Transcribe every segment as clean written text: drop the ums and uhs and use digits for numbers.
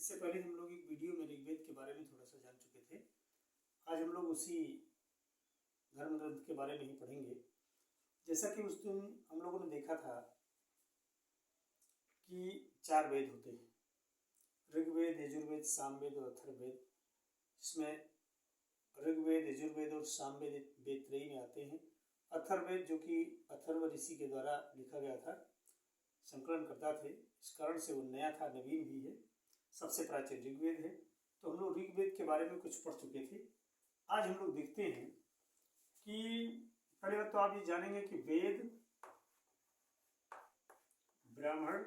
इससे पहले हम लोग एक वीडियो में ऋग्वेद के बारे में थोड़ा सा जान चुके थे। आज हम लोग उसी धर्म ग्रंथ के बारे में ही पढ़ेंगे। जैसा कि उस दिन हम लोगों ने देखा था कि 4 वेद होते हैं, ऋग्वेद, यजुर्वेद, सामवेद और अथर्ववेद। इसमें ऋग्वेद, यजुर्वेद और सामवेद वेद त्रयी में आते हैं। अथर्ववेद जो कि अथर्व ऋषि के द्वारा लिखा गया था, संकलन करता थे, इस कारण से वो नया था, नवीन भी है। सबसे प्राचीन ऋग्वेद है। तो हम लोग ऋग्वेद के बारे में कुछ पढ़ चुके थे। आज हम लोग देखते हैं कि पहले बात तो आप ये जानेंगे कि वेद, ब्राह्मण,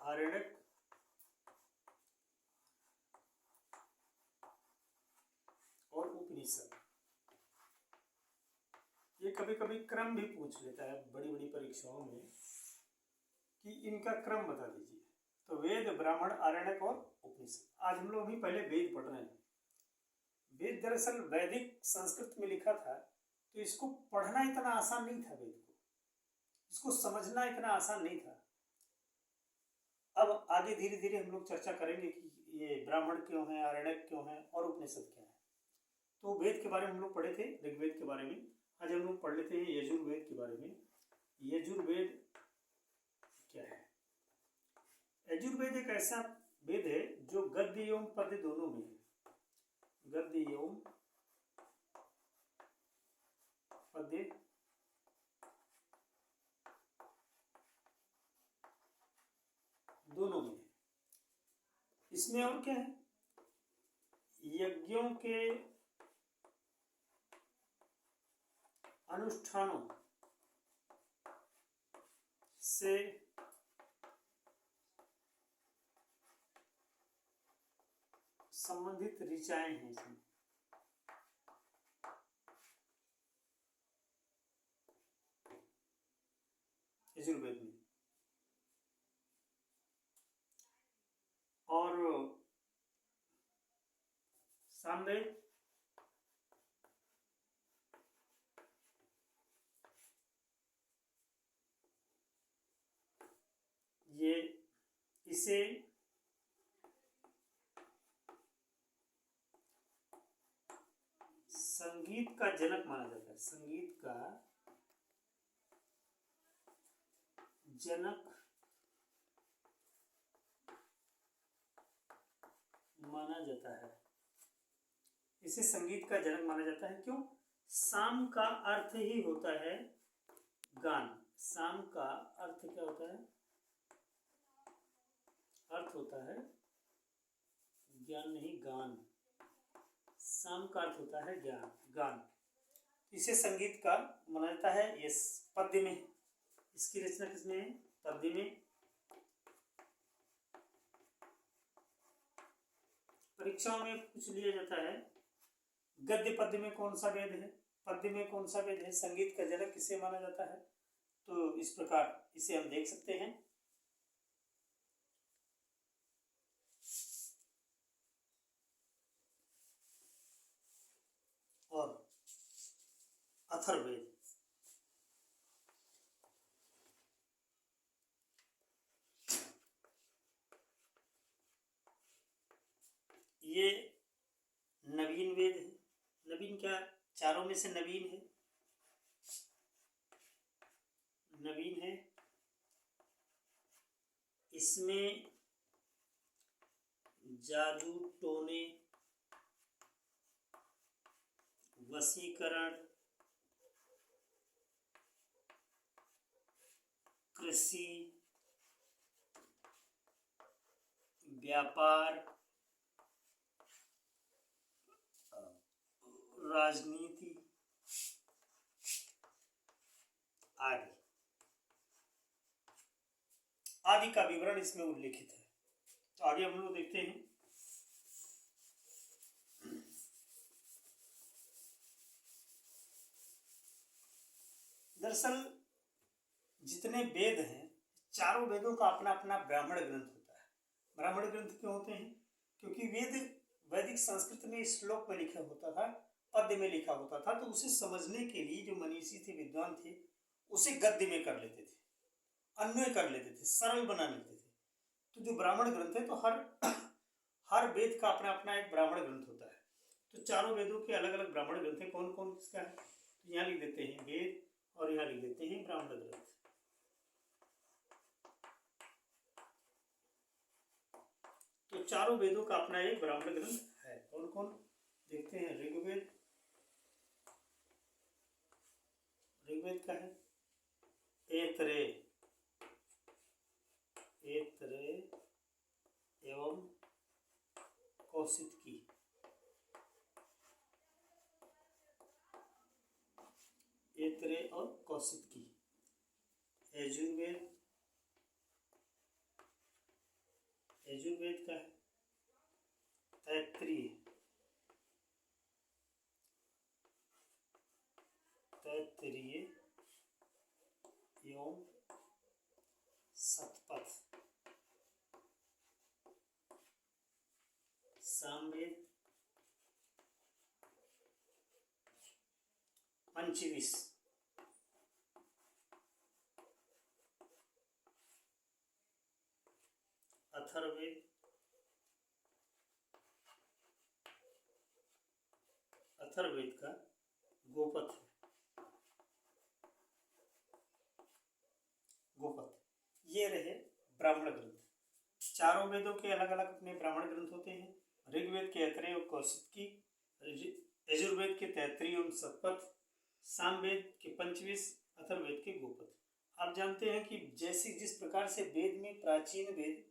आरण्यक, और उपनिषद, ये कभी कभी क्रम भी पूछ लेता है बड़ी बड़ी परीक्षाओं में कि इनका क्रम बता दीजिए। तो वेद, ब्राह्मण, आरण्यक और उपनिषद। आज हम लोग भी पहले वेद पढ़ रहे हैं। वेद दरअसल वैदिक संस्कृत में लिखा था, तो इसको पढ़ना इतना आसान नहीं था। वेद को, इसको समझना इतना आसान नहीं था। अब आगे धीरे धीरे हम लोग चर्चा करेंगे कि ये ब्राह्मण क्यों है, आरण्यक क्यों है और उपनिषद क्या है। तो वेद के बारे में हम लोग पढ़े थे, ऋग्वेद के बारे में। आज हम लोग पढ़ लेते हैं यजुर्वेद के बारे में। यजुर्वेद क्या है? यजुर्वेद एक ऐसा वेद है जो गद्य एवं पद्य दोनों में है। गद्य एवं पद्य दोनों में है। इसमें और क्या है? यज्ञों के अनुष्ठानों से संबंधित ऋचाएं हैं इसमें। यजुर्वेद में। और सामवेद ये इसे संगीत का जनक माना जाता है। संगीत का जनक माना जाता है। इसे संगीत का जनक माना जाता है। क्यों? साम का अर्थ ही होता है गान। साम का अर्थ क्या होता है? अर्थ होता है ज्ञान, नहीं गान। साम का अर्थ होता है ज्ञान, गान। इसे संगीत का माना जाता है। ये पद्य में, इसकी रचना किसमें है? पद्य में। परीक्षाओं में पूछ लिया जाता है गद्य पद्य में कौन सा वेद है, पद्य में कौन सा वेद है, संगीत का जनक किसे माना जाता है। तो इस प्रकार इसे हम देख सकते हैं। और अथर्ववेद, ये नवीन वेद है। नवीन क्या? चारों में से नवीन है। नवीन है। इसमें जादू टोने, वशीकरण, कृषि, व्यापार, राजनीति आदि आदि का विवरण इसमें उल्लेखित है। तो आगे हम लोग देखते हैं। दरअसल जितने वेद हैं, चारों वेदों का अपना अपना ब्राह्मण ग्रंथ होता है। ब्राह्मण ग्रंथ क्यों होते हैं? क्योंकि वेद वैदिक संस्कृत में श्लोक में लिखा होता था, पद्य में लिखा होता था, तो उसे समझने के लिए जो मनीषी थे, विद्वान थे, उसे गद्य में कर लेते थे। अन्वय कर लेते थे, सरल बना लेते थे। तो जो ब्राह्मण ग्रंथ है, तो हर वेद का अपना अपना एक ब्राह्मण ग्रंथ होता है। तो चारों वेदों के अलग अलग ब्राह्मण ग्रंथ है। कौन कौन किसका है? तो यहाँ लिख देते हैं वेद और यहाँ लिख देते हैं ब्राह्मण ग्रंथ। तो चारों वेदों का अपना एक ब्राह्मण ग्रंथ है। कौन कौन देखते हैं? ऋग्वेद, ऋग्वेद का है ऐतरेय, ऐतरेय एवं कौशिकी। ऐतरेय और कौशिकी। यजुर्वेद, यजुर्वेद का है तैत्तिरीय, तैत्तिरीय एवं शतपथ। सामवेद पंचविश। अथर्ववेद, अथर्ववेद का गोपथ, गोपथ। ये रहे ब्राह्मण ग्रंथ। चारों वेदों के अलग अलग अपने ब्राह्मण ग्रंथ होते हैं। ऋग्वेद के ऐतरेय और कौशिकी, यजुर्वेद के तैत्तिरीय एवं शतपथ, सामवेद के पंचविश, अथर्ववेद के गोपथ। आप जानते हैं कि जैसे जिस प्रकार से वेद में, प्राचीन वेद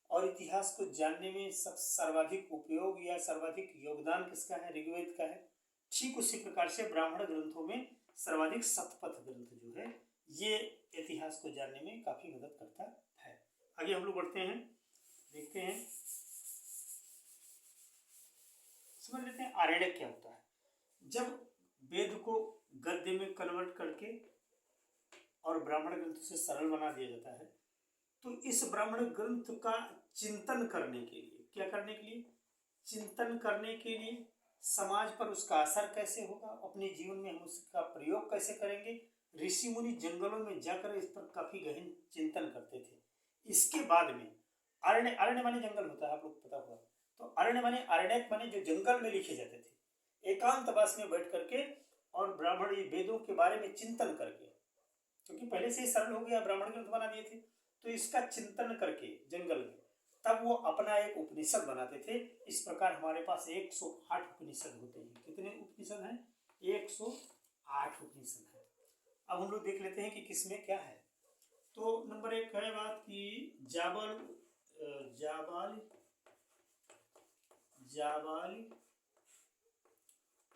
और इतिहास को जानने में सर्वाधिक उपयोग या सर्वाधिक योगदान किसका है? ऋग्वेद का है। ठीक उसी प्रकार से ब्राह्मण ग्रंथों में सर्वाधिक शतपथ ग्रंथ जो है, ये इतिहास को जानने में काफी मदद करता है। आगे हम लोग बढ़ते हैं, देखते हैं, समझ लेते हैं आरण्यक क्या होता है। जब वेद को गद्य में कन्वर्ट करके और ब्राह्मण ग्रंथ से सरल बना दिया जाता है, तो इस ब्राह्मण ग्रंथ का चिंतन करने के लिए, क्या करने के लिए? चिंतन करने के लिए, समाज पर उसका असर कैसे होगा, अपने जीवन में हम उसका प्रयोग कैसे करेंगे। ऋषि मुनि जंगलों में जाकर इस पर काफी गहन चिंतन करते थे। इसके बाद में अरण्य, अरण्य माने जंगल होता है, आप लोग पता हुआ। तो अरण्य माने, अरण्यक माने जो जंगल में लिखे जाते थे, एकांतवास में बैठ करके और ब्राह्मण वेदों के बारे में चिंतन करके, क्योंकि पहले से ही सरल हो गया, ब्राह्मण ग्रंथ बना दिए थे, तो इसका चिंतन करके जंगल में तब वो अपना एक उपनिषद बनाते थे। इस प्रकार हमारे पास 108 उपनिषद होते हैं। कितने उपनिषद हैं? 108 उपनिषद है। अब हम लोग देख लेते हैं कि किसमें क्या है। तो नंबर 1 है बात की जाबाल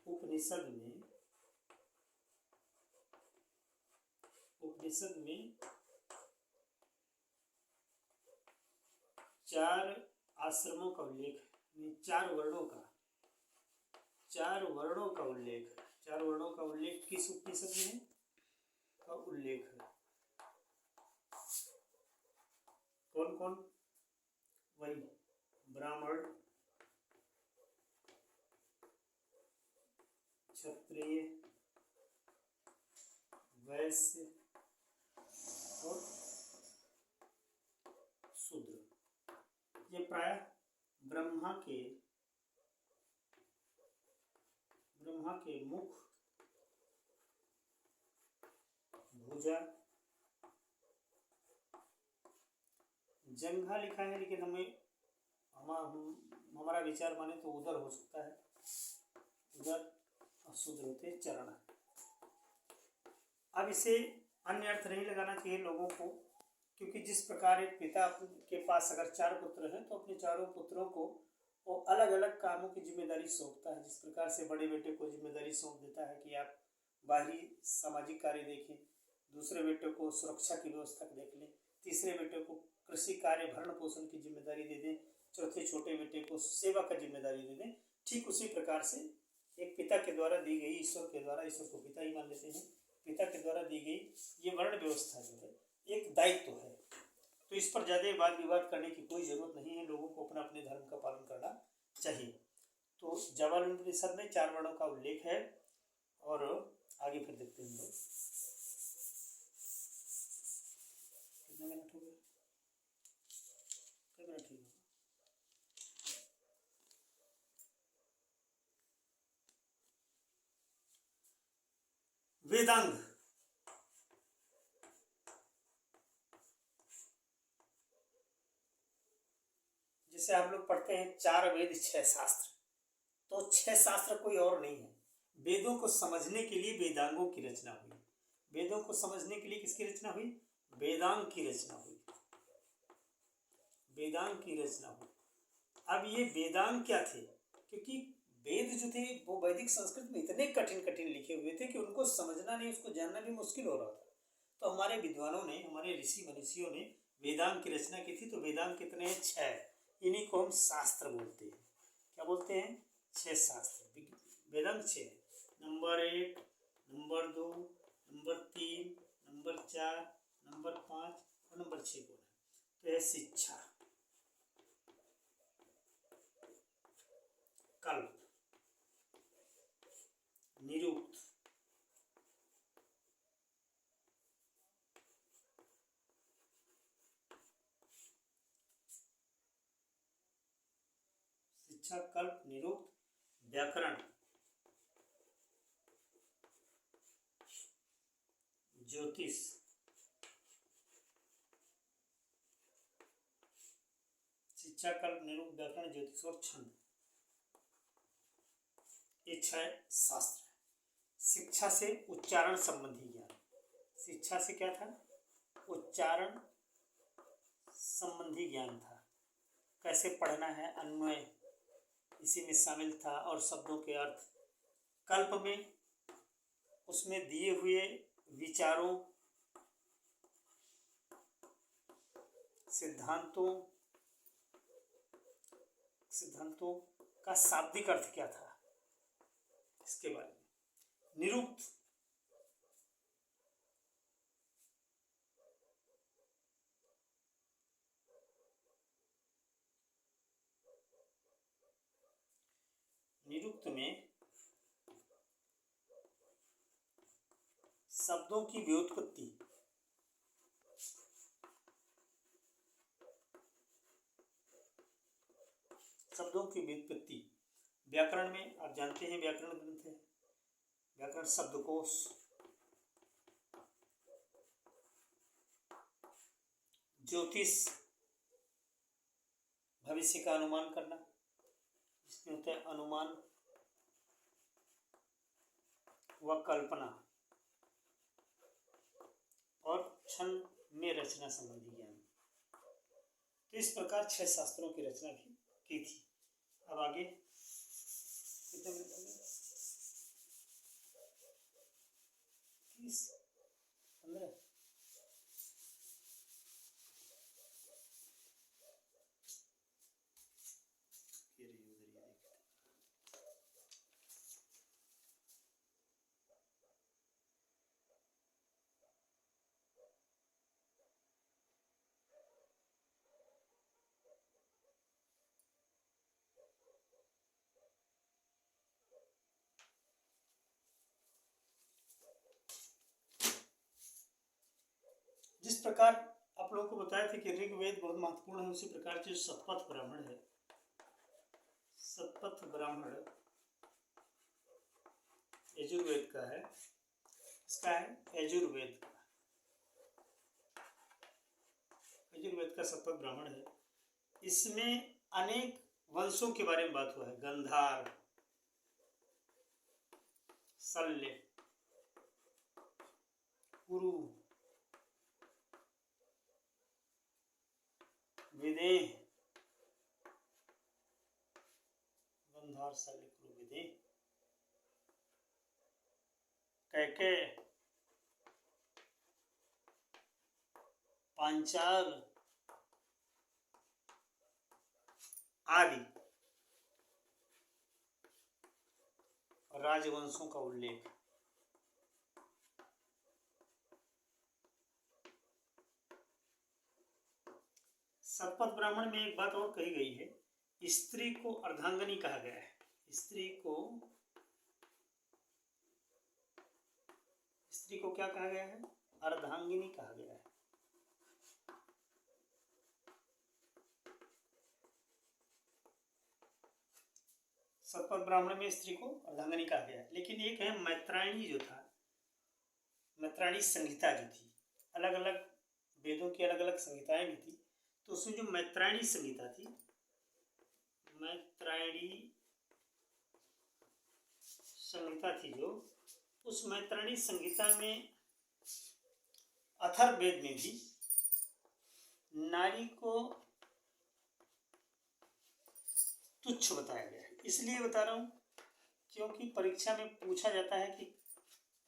उपनिषद में 4 आश्रमों का उल्लेख है, 4 वर्णों का, 4 वर्णों का उल्लेख, 4 वर्णों का उल्लेख किस उपनिषद में का उल्लेख है? कौन कौन? वही ब्राह्मण, क्षत्रिय, वैश्य और शूद्र। ये प्रायः ब्रह्मा के मुख, भुजा, जंघा लिखा है, लेकिन हमारा विचार माने तो उदर हो सकता है, उदर, और शूद्र होते हैं चरण। अब इसे अन्य अर्थ नहीं लगाना चाहिए लोगों को, क्योंकि जिस प्रकार एक पिता के पास अगर 4 पुत्र हैं तो अपने चारों पुत्रों को वो अलग अलग कामों की जिम्मेदारी सौंपता है। जिस प्रकार से बड़े बेटे को जिम्मेदारी सौंप देता है कि आप बाहरी सामाजिक कार्य देखें, दूसरे बेटे को सुरक्षा की व्यवस्था देख लें, तीसरे बेटे को कृषि कार्य भरण पोषण की जिम्मेदारी दे दें, चौथे छोटे बेटे को सेवा का जिम्मेदारी दे दें। ठीक उसी प्रकार से एक पिता के द्वारा दी गई, ईश्वर के द्वारा, ईश्वर को पिता ही मान लेते हैं, पिता के द्वारा दी गई ये वर्ण व्यवस्था जो है एक दायित्व है। तो इस पर ज़्यादा वाद विवाद करने की कोई ज़रूरत नहीं है, लोगों को अपना अपने धर्म का पालन करना चाहिए। तो जाबाल उपनिषद में 4 वर्णों का उल्लेख है। और आगे फिर देखते हैं हम लोग कितने मिनट हो गए? कितने मिनट ठीक है? वेदांग, जिसे हम लोग पढ़ते हैं 4 वेद 6 शास्त्र, तो 6 शास्त्र कोई और नहीं है। वेदों को समझने के लिए वेदांगों की रचना हुई। वेदों को समझने के लिए किसकी रचना हुई? वेदांग की रचना हुई। वेदांग की रचना हुई। अब ये वेदांग क्या थे? क्योंकि वेद जो थे वो वैदिक संस्कृत में इतने कठिन कठिन लिखे हुए थे कि उनको समझना नहीं, उसको जानना भी मुश्किल हो रहा था। तो हमारे विद्वानों ने, हमारे ऋषि मनीषियों ने वेदांग की रचना की थी। तो वेदांग कितने हैं? 6। इन्हीं को हम शास्त्र बोलते हैं। क्या बोलते हैं? 6 शास्त्र। Vedang 6। Number 1, number 2, number 3, number 4, number 5 और नंबर 6 को है। तो यह शिक्षा, कल्प, निरुक्त, शिक्षा, कल्प, निरुक्त, व्याकरण, ज्योतिष, शिक्षा, कल्प, निरुक्त, व्याकरण, ज्योतिष और छंद, ये 6 शास्त्र है। शिक्षा से उच्चारण संबंधी ज्ञान। शिक्षा से क्या था? उच्चारण संबंधी ज्ञान था। कैसे पढ़ना है, अन्वय इसी में शामिल था, और शब्दों के अर्थ। कल्प में उसमें दिए हुए विचारों, सिद्धांतों का शाब्दिक अर्थ क्या था, इसके बारे में। निरुक्त में शब्दों की व्युत्पत्ति, व्याकरण में आप जानते हैं व्याकरण ग्रंथ है, व्याकरण शब्दकोश, ज्योतिष भविष्य का अनुमान करना, इसमें होता है अनुमान व कल्पना, और छंद में रचना संबंधी ज्ञान। तो इस प्रकार 6 शास्त्रों की रचना भी की थी। अब आगे कितने मिनट हो गए? 30, 15। जिस प्रकार आप लोगों को बताया था कि ऋग्वेद बहुत महत्वपूर्ण है, उसी प्रकार जो शतपथ ब्राह्मण है, शतपथ ब्राह्मण यजुर्वेद का है। इसका है यजुर्वेद का, यजुर्वेद का शतपथ ब्राह्मण है। इसमें अनेक वंशों के बारे में बात हुआ है। गंधार, शल्य, कुरु, विदेह, गंधार, शल्य, कुरु, विदेह, कैकेय, पांचाल आदि राजवंशों का उल्लेख। शतपथ ब्राह्मण में एक बात और कही गई है, स्त्री को अर्धांगिनी कहा गया है। स्त्री को क्या कहा गया है? अर्धांगिनी कहा गया है। शतपथ ब्राह्मण में स्त्री को अर्धांगिनी कहा गया। लेकिन एक है मैत्रायणी जो था, मैत्रायणी संहिता जो थी, अलग अलग वेदों की अलग अलग संहिताएं भी थी, तो उसमें जो मैत्रायणी संहिता थी, मैत्रायणी संहिता थी जो, उस मैत्रायणी संहिता में अथर्ववेद में भी नारी को तुच्छ बताया गया है। इसलिए बता रहा हूँ क्योंकि परीक्षा में पूछा जाता है कि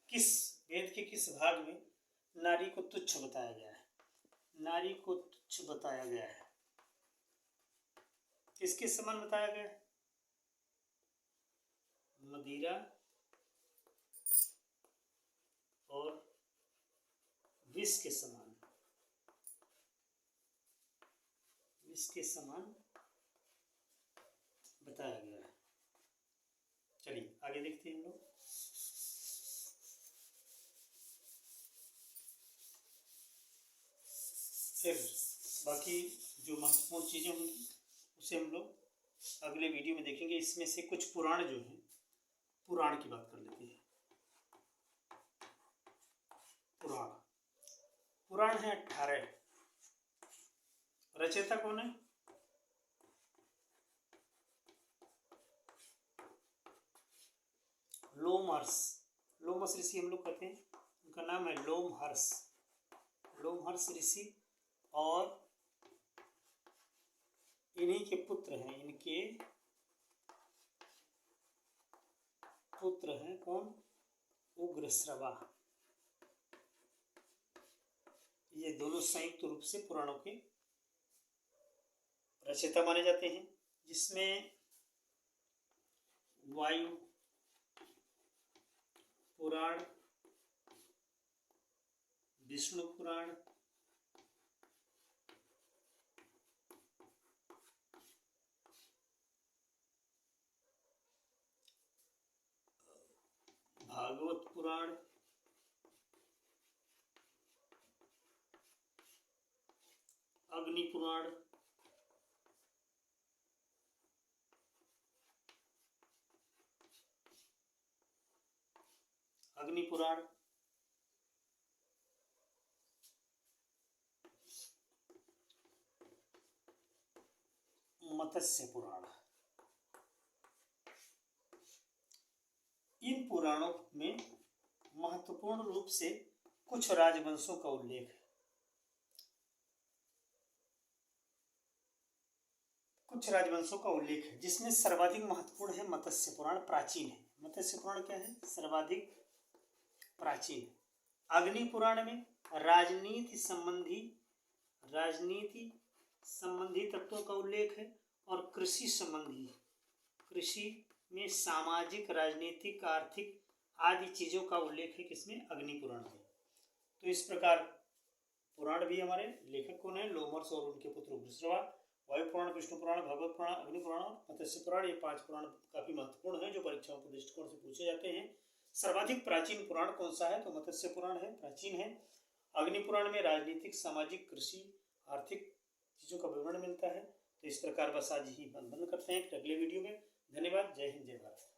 किस वेद के किस भाग में नारी को तुच्छ बताया गया है। नारी को तुच्छ बताया गया है, किसके समान बताया गया है? मदिरा और विष के समान, विष के समान बताया गया है। चलिए आगे देखते हैं हम लोग। फिर बाकी जो महत्वपूर्ण चीज़ें होंगी उसे हम लोग अगले वीडियो में देखेंगे। इसमें से कुछ पुराण जो हैं, पुराण की बात कर लेते हैं। पुराण पुराण है 18। रचयिता कौन है? लोमहर्ष। लोमहर्ष ऋषि हम लोग कहते हैं, उनका नाम है लोमहर्ष, लोमहर्ष ऋषि। और इन्हीं के पुत्र हैं, इनके पुत्र हैं कौन? उग्रश्रवा। ये दोनों संयुक्त रूप से पुराणों के रचयिता माने जाते हैं, जिसमें वायु पुराण, विष्णु पुराण, भागवत पुराण, अग्नि पुराण, अग्नि पुराण, मत्स्य पुराण। इन पुराणों में महत्वपूर्ण रूप से कुछ राजवंशों का उल्लेख है। कुछ राजवंशों का उल्लेख है, जिसमें सर्वाधिक महत्वपूर्ण है मत्स्य पुराण, प्राचीन है। मत्स्य पुराण क्या है? सर्वाधिक प्राचीन। अग्नि पुराण में राजनीति संबंधी तत्वों का उल्लेख है, और कृषि संबंधी, कृषि में सामाजिक, राजनीतिक, आर्थिक आदि चीज़ों का उल्लेख है किसमें? अग्नि पुराण में। तो इस प्रकार पुराण भी हमारे लेखक कौन है? लोमहर्ष और उनके पुत्र उग्रश्रवा। वायु पुराण, विष्णु पुराण, भागवत पुराण, अग्नि पुराण और मत्स्य पुराण, ये 5 पुराण काफी महत्वपूर्ण हैं जो परीक्षाओं के दृष्टिकोण से पूछे जाते हैं। सर्वाधिक प्राचीन पुराण कौन सा है? तो मत्स्य पुराण है, प्राचीन है। अग्नि पुराण में राजनीतिक, सामाजिक, कृषि, आर्थिक चीज़ों का विवरण मिलता है। तो इस प्रकार बस आज ही बंद करते हैं, अगले वीडियो में। धन्यवाद। जय हिंद, जय भारत।